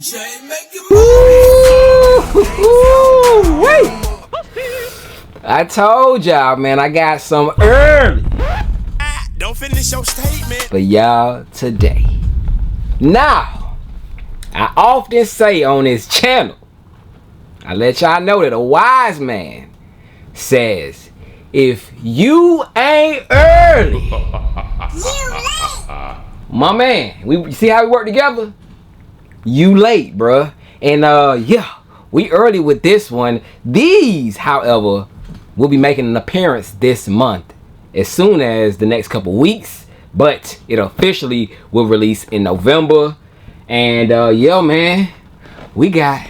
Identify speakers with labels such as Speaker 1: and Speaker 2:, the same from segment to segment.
Speaker 1: Jay, make it move.
Speaker 2: I told y'all, man, I got some early.
Speaker 1: Don't finish your statement.
Speaker 2: For y'all today. Now, I often say on this channel, I let y'all know that a wise man says, if you ain't early, my man, we see how we work together? You late, bruh. And yeah, we early with this one. These, however, will be making an appearance this month as soon as the next couple weeks, but it officially will release in November. And yo, man, we got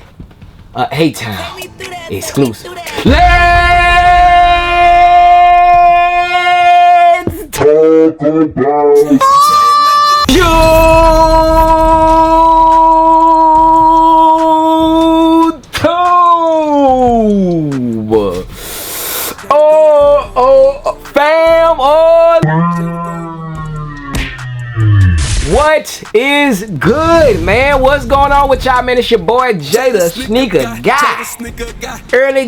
Speaker 2: a A-Town exclusive. Let's talk about What is good, man? What's going on with y'all, man? It's your boy Jay the Sneaker Guy. Early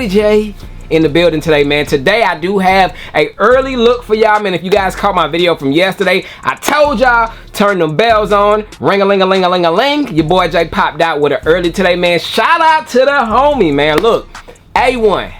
Speaker 2: Jay in the building today, man. Today I do have a early look for y'all, man. If you guys caught my video from yesterday, I told y'all turn them bells on. Ring-a-ling-a-ling-a-ling-a-ling. Your boy Jay popped out with an early today, man. Shout out to the homie, man. Look, A1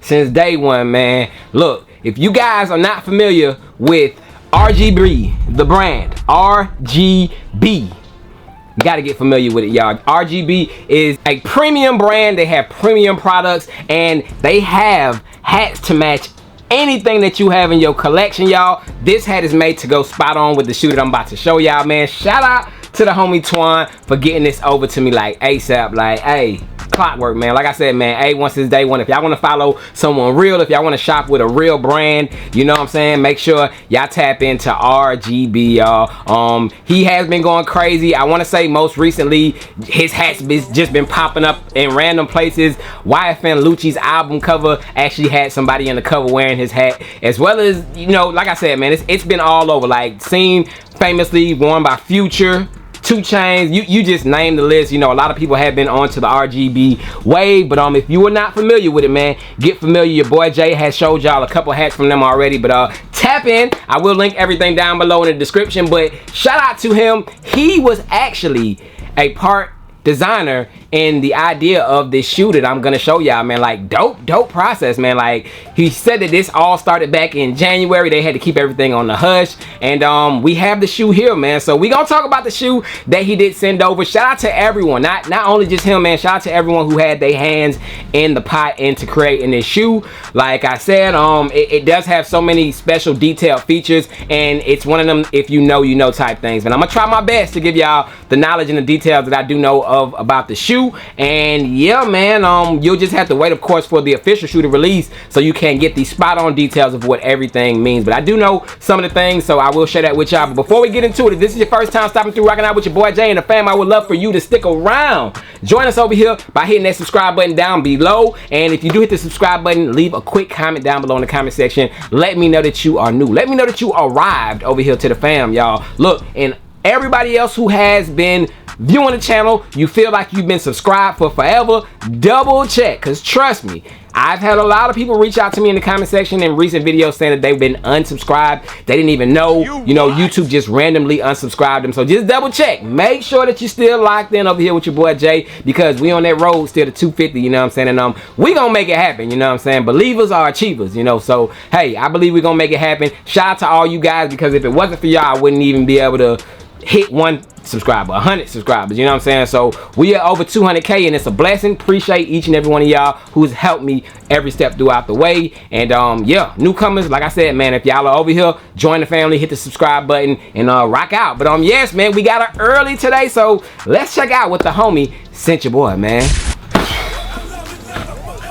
Speaker 2: since day one, man. Look, if you guys are not familiar with RGB, the brand RGB, you got to get familiar with it, y'all. RGB is a premium brand. They have premium products and they have hats to match anything that you have in your collection, y'all. This hat is made to go spot on with the shoe that I'm about to show y'all, man. Shout out to the homie Twan for getting this over to me like ASAP. Like, hey, clockwork, man. Like I said, man, A1 since day one. If y'all want to follow someone real, if y'all want to shop with a real brand, you know what I'm saying, make sure y'all tap into RGB, y'all. He has been going crazy. I want to say most recently his hats just been popping up in random places. YFN Lucci's album cover actually had somebody in the cover wearing his hat, as well as, you know, like I said, man, it's been all over. Like, seen famously worn by Future, 2 Chainz, you just name the list. You know, a lot of people have been onto the RGB wave, but if you were not familiar with it, man, get familiar. Your boy Jay has showed y'all a couple hats from them already, but tap in. I will link everything down below in the description, but shout out to him. He was actually a part designer in the idea of this shoe that I'm gonna show y'all, man. Like, dope process, man. Like, he said that this all started back in January. They had to keep everything on the hush, and we have the shoe here, man. So we gonna talk about the shoe that he did send over. Shout out to everyone, not only just him, man. Shout out to everyone who had their hands in the pot into creating this shoe. Like I said, it does have so many special detailed features, and it's one of them if you know, you know type things. And I'm gonna try my best to give y'all the knowledge and the details that I do know of about the shoe. And yeah, man, you'll just have to wait, of course, for the official shoe to release so you can get the spot on details of what everything means. But I do know some of the things, so I will share that with y'all. But before we get into it, if this is your first time stopping through, rocking out with your boy Jay and the fam, I would love for you to stick around. Join us over here by hitting that subscribe button down below. And if you do hit the subscribe button, leave a quick comment down below in the comment section. Let me know that you are new. Let me know that you arrived over here to the fam, y'all. Look, and everybody else who has been viewing the channel, you feel like you've been subscribed for forever, double check, because trust me, I've had a lot of people reach out to me in the comment section in recent videos saying that they've been unsubscribed. They didn't even know, you know, YouTube just randomly unsubscribed them. So just double check. Make sure that you're still locked in over here with your boy Jay, because we on that road still to 250, you know what I'm saying? And we gonna make it happen, you know what I'm saying? Believers are achievers, you know? So, hey, I believe we're gonna make it happen. Shout out to all you guys, because if it wasn't for y'all, I wouldn't even be able to hit 1 subscriber, 100 subscribers, you know what I'm saying? So we are over 200K, and it's a blessing. Appreciate each and every one of y'all who's helped me every step throughout the way. And yeah, newcomers, like I said, man, if y'all are over here, join the family, hit the subscribe button, and rock out. But yes, man, we got it early today, so let's check out what the homie sent your boy, man.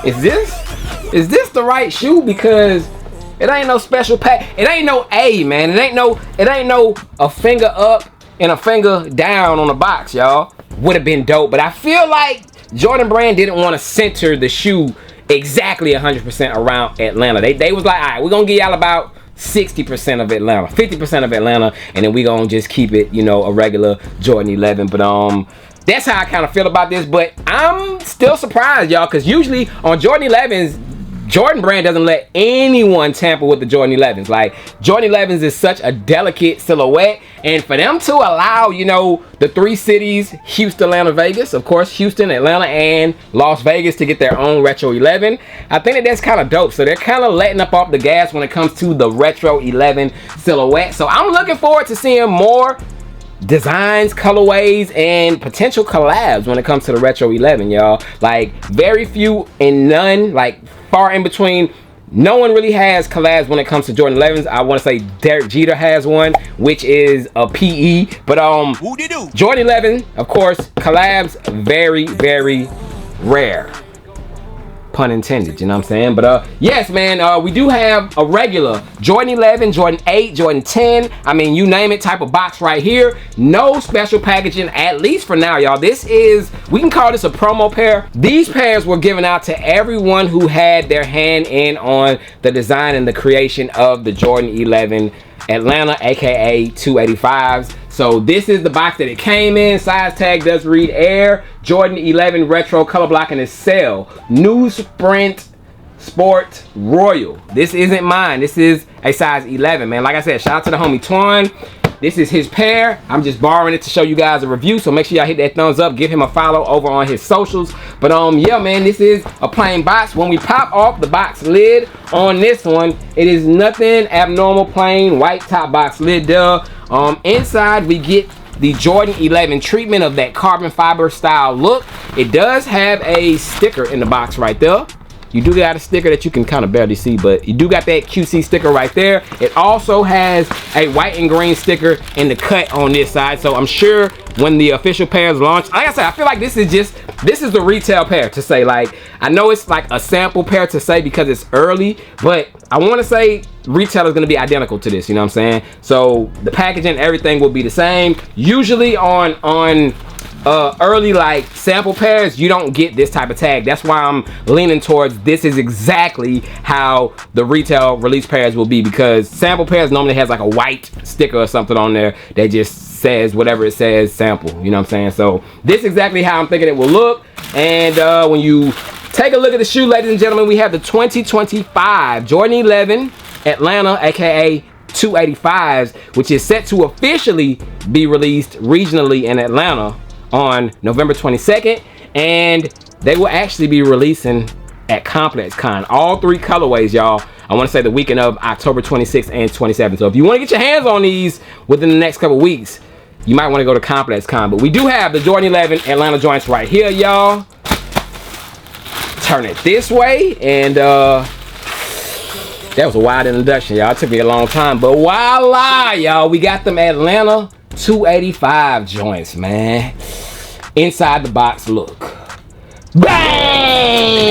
Speaker 2: Is this the right shoe? Because it ain't no special pack. It ain't no A, man. It ain't no a finger up and a finger down on the box, y'all. Would have been dope, but I feel like Jordan Brand didn't want to center the shoe exactly 100% around Atlanta. They was like, all right, we're gonna give y'all about 60% of Atlanta, 50% of Atlanta, and then we gonna just keep it, you know, a regular Jordan 11. But that's how I kind of feel about this, but I'm still surprised, y'all, because usually on Jordan 11s, Jordan brand doesn't let anyone tamper with the Jordan 11s. Like, Jordan 11s is such a delicate silhouette, and for them to allow, you know, the 3 cities, Houston, Atlanta, Vegas, of course, Houston, Atlanta, and Las Vegas, to get their own Retro 11, I think that that's kind of dope. So they're kind of letting up off the gas when it comes to the Retro 11 silhouette. So I'm looking forward to seeing more designs, colorways, and potential collabs when it comes to the Retro 11, y'all. Like, very few and none, like far in between. No one really has collabs when it comes to Jordan 11s. I want to say Derek Jeter has one, which is a PE, but Jordan 11, of course, collabs very, very rare. Pun intended, you know what I'm saying? But yes, man, we do have a regular Jordan 11, Jordan 8, Jordan 10, I mean, you name it, type of box right here. No special packaging, at least for now, y'all. This is, we can call this a promo pair. These pairs were given out to everyone who had their hand in on the design and the creation of the Jordan 11 Atlanta, aka 285s. So this is the box that it came in. Size tag does read Air. Jordan 11 Retro, color blocking is Cell. New Sprint Sport Royal. This isn't mine. This is a size 11, man. Like I said, shout out to the homie Twan. This is his pair. I'm just borrowing it to show you guys a review, so make sure y'all hit that thumbs up. Give him a follow over on his socials. But yeah, man, this is a plain box. When we pop off the box lid on this one, it is nothing abnormal, plain white top box lid there. Inside we get the Jordan 11 treatment of that carbon fiber style look. It does have a sticker in the box right there. You do got a sticker that you can kind of barely see, but you do got that QC sticker right there. It also has a white and green sticker in the cut on this side. So I'm sure when the official pairs launch, like I said, I feel like this is the retail pair to say. Like, I know it's like a sample pair to say because it's early, but I want to say retail is going to be identical to this, you know what I'm saying? So the packaging, everything will be the same. Usually on early like sample pairs, you don't get this type of tag. That's why I'm leaning towards this is exactly how the retail release pairs will be, because sample pairs normally has like a white sticker or something on there that just says whatever it says, sample, you know what I'm saying? So this is exactly how I'm thinking it will look. And when you take a look at the shoe, ladies and gentlemen, we have the 2025 Jordan 11 Atlanta, aka 285s, which is set to officially be released regionally in Atlanta on November 22nd, and they will actually be releasing at Complex Con. All 3 colorways, y'all. I want to say the weekend of October 26th and 27th. So if you want to get your hands on these within the next couple weeks, you might want to go to Complex Con. But we do have the Jordan 11 Atlanta joints right here, y'all. Turn it this way, and that was a wide introduction, y'all. It took me a long time, but voila, y'all, we got them Atlanta 285 joints, man. Inside the box look. Bang!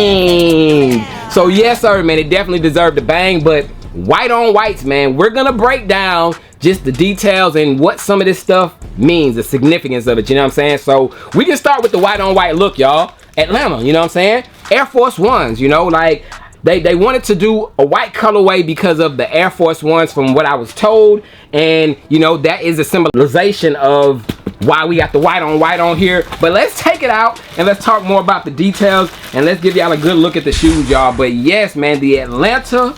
Speaker 2: So yes, sir, man, it definitely deserved a bang, but white on whites, man. We're gonna break down just the details and what some of this stuff means, the significance of it, you know what I'm saying? So we can start with the white on white look, y'all. Atlanta, you know what I'm saying? Air Force Ones, you know, like they wanted to do a white colorway because of the Air Force Ones from what I was told, and you know, that is a symbolization of why we got the white on here. But let's take it out and let's talk more about the details, and let's give y'all a good look at the shoes, y'all. But yes, man, the Atlanta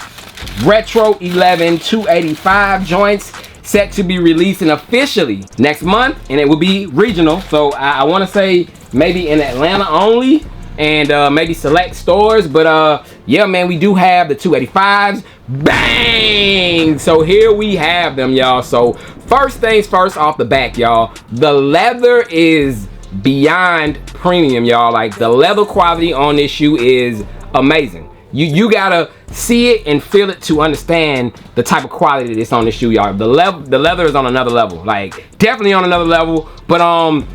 Speaker 2: Retro 11 285 joints set to be releasing officially next month, and it will be regional. So I want to say maybe in Atlanta only, and maybe select stores. But yeah, man, we do have the 285s. Bang! So here we have them, y'all. So first things first, off the back, y'all, the leather is beyond premium, y'all. Like, the leather quality on this shoe is amazing. You gotta see it and feel it to understand the type of quality that's on this shoe, y'all. The leather is on another level, like definitely on another level. But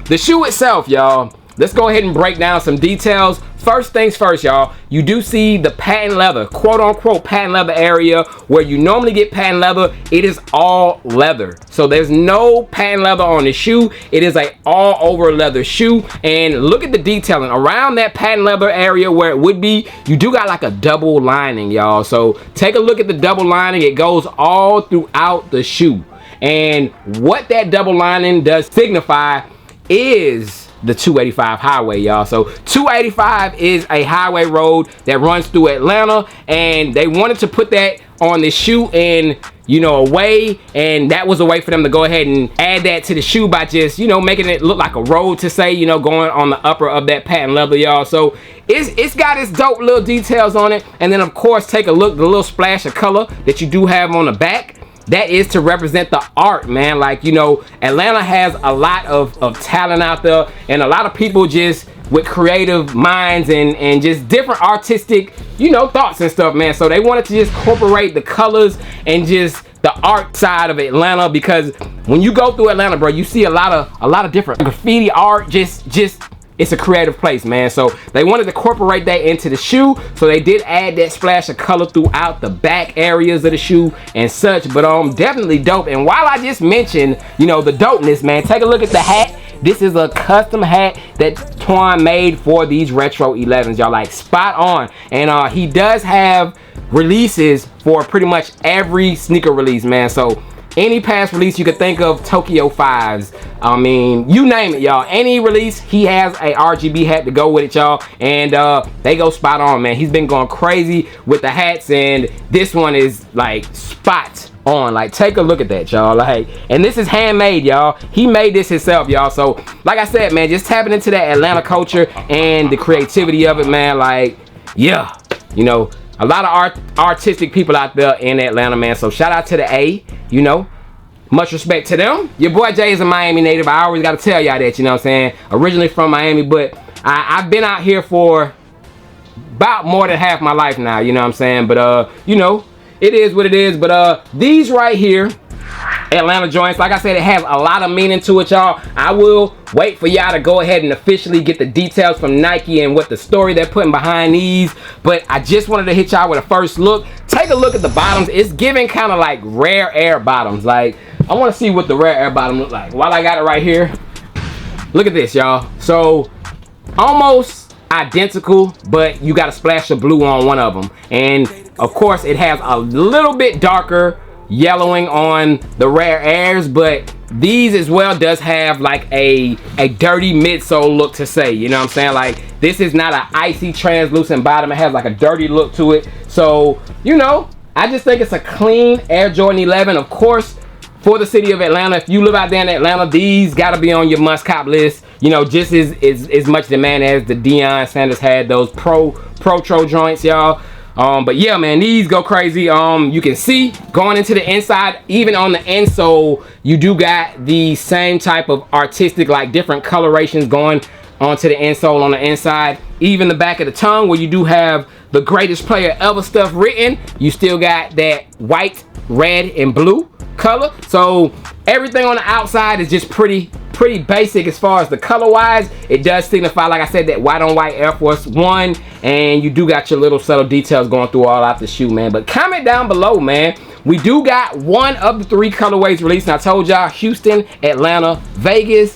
Speaker 2: the shoe itself, y'all, let's go ahead and break down some details. First things first, y'all, you do see the patent leather, quote unquote patent leather area. Where you normally get patent leather, it is all leather. So there's no patent leather on the shoe. It is a all over leather shoe. And look at the detailing around that patent leather area where it would be. You do got like a double lining, y'all. So take a look at the double lining. It goes all throughout the shoe. And what that double lining does signify is the 285 highway, y'all. So 285 is a highway road that runs through Atlanta, and they wanted to put that on the shoe in, you know, a way, and that was a way for them to go ahead and add that to the shoe by just, you know, making it look like a road, to say, you know, going on the upper of that patent leather, y'all. So it's got its dope little details on it. And then of course, take a look, the little splash of color that you do have on the back, that is to represent the art, man. Like, you know, Atlanta has a lot of talent out there, and a lot of people just with creative minds and just different artistic, you know, thoughts and stuff, man. So they wanted to just incorporate the colors and just the art side of Atlanta, because when you go through Atlanta, bro, you see a lot of different graffiti art. Just it's a creative place, man. So they wanted to incorporate that into the shoe, so they did add that splash of color throughout the back areas of the shoe and such. But definitely dope. And while I just mentioned, you know, the dopeness, man, take a look at the hat. This is a custom hat that Twan made for these retro 11s, y'all. Like, spot on. And he does have releases for pretty much every sneaker release, man. So any past release you could think of, Tokyo 5s, I mean, you name it, y'all. Any release, he has a RGB hat to go with it, y'all. And they go spot on, man. He's been going crazy with the hats, and this one is like spot on. Like, take a look at that, y'all. Like, and this is handmade, y'all. He made this himself, y'all. So like I said, man, just tapping into that Atlanta culture and the creativity of it, man. Like, yeah, you know, a lot of artistic people out there in Atlanta, man. So shout out to the A, you know, much respect to them. Your boy Jay is a Miami native. I always got to tell y'all that, you know what I'm saying? Originally from Miami, but I've been out here for about more than half my life now, you know what I'm saying? But you know, it is what it is. But these right here, Atlanta joints, like I said, it has a lot of meaning to it, y'all. I will wait for y'all to go ahead and officially get the details from Nike and what the story they're putting behind these. But I just wanted to hit y'all with a first look. Take a look at the bottoms. It's giving kind of like rare air bottoms. Like, I want to see what the rare air bottom look like. While I got it right here, look at this, y'all. So almost identical, but you got a splash of blue on one of them. And of course, it has a little bit darker yellowing on the rare airs, but these as well does have like a dirty midsole look, to say, you know what I'm saying? Like, this is not an icy translucent bottom. It has like a dirty look to it. So, you know, I just think it's a clean Air Jordan 11. Of course, for the city of Atlanta, if you live out there in Atlanta, these gotta be on your must cop list, you know, just as much demand as the Deion Sanders had those pro joints, y'all. But yeah, man, these go crazy. You can see going into the inside, even on the insole, you do got the same type of artistic, like different colorations going onto the insole on the inside. Even the back of the tongue, where you do have the greatest player ever stuff written, you still got that white, red, and blue color. So everything on the outside is just pretty basic as far as the color wise. It does signify, like I said, that white on white Air Force One, and you do got your little subtle details going through all out the shoe, man. But comment down below, man. We do got one of the 3 colorways released, and I told y'all Houston, Atlanta, Vegas.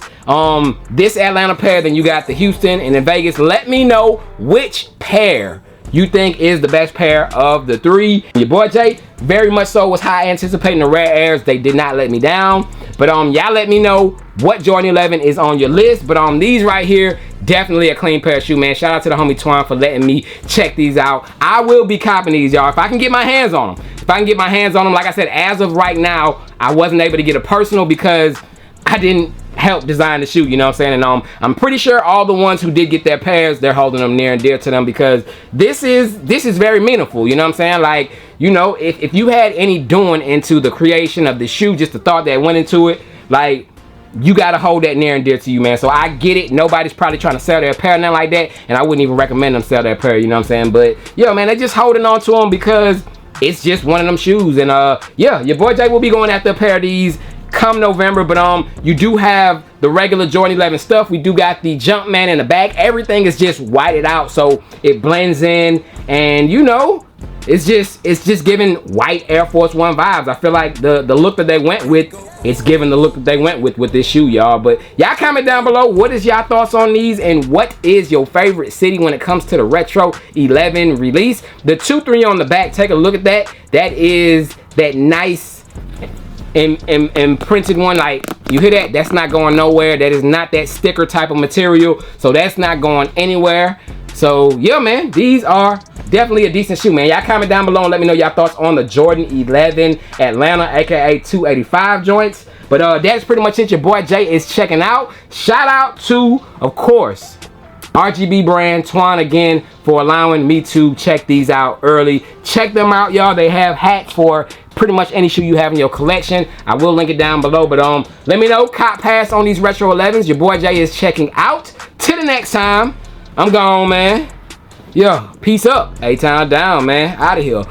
Speaker 2: This Atlanta pair, then you got the Houston, and then Vegas. Let me know which pair you think is the best pair of the 3. Your boy Jay very much so was high anticipating the rare airs. They did not let me down. But y'all let me know what Jordan 11 is on your list. But these right here, definitely a clean pair of shoe, man. Shout out to the homie Twan for letting me check these out. I will be copping these, y'all, if I can get my hands on them. If I can get my hands on them, like I said, as of right now, I wasn't able to get a personal because I didn't help design the shoe, you know what I'm saying? And I'm pretty sure all the ones who did get their pairs, they're holding them near and dear to them, because this is very meaningful, you know what I'm saying? Like, you know, if you had any doing into the creation of the shoe, just the thought that went into it, like, you gotta hold that near and dear to you, man. So I get it, nobody's probably trying to sell their pair, nothing like that, and I wouldn't even recommend them sell their pair, you know what I'm saying? But yo, man, they're just holding on to them because it's just one of them shoes. And yeah, your boy Jay will be going after a pair of these come November. But you do have the regular Jordan 11 stuff. We do got the Jumpman in the back. Everything is just whited out, so it blends in, and you know, it's just giving white Air Force One vibes. I feel like the look that they went with, it's giving the look that they went with this shoe, y'all. But y'all comment down below, what is y'all thoughts on these, and what is your favorite city when it comes to the Retro 11 release? The 2-3 on the back, take a look at that. That is that nice and printed one. Like, you hear that? That's not going nowhere. That is not that sticker type of material, so that's not going anywhere. So yeah, man, these are definitely a decent shoe, man. Y'all comment down below and let me know y'all thoughts on the Jordan 11 Atlanta, aka 285 joints. But that's pretty much it. Your boy Jay is checking out. Shout out to, of course, RGB brand, Twan, again, for allowing me to check these out early. Check them out, y'all. They have hats for pretty much any shoe you have in your collection. I will link it down below. But let me know, cop pass on these retro 11s. Your boy Jay is checking out. Till the next time, I'm gone, man. Yo, peace up. A-Town down, man. Out of here.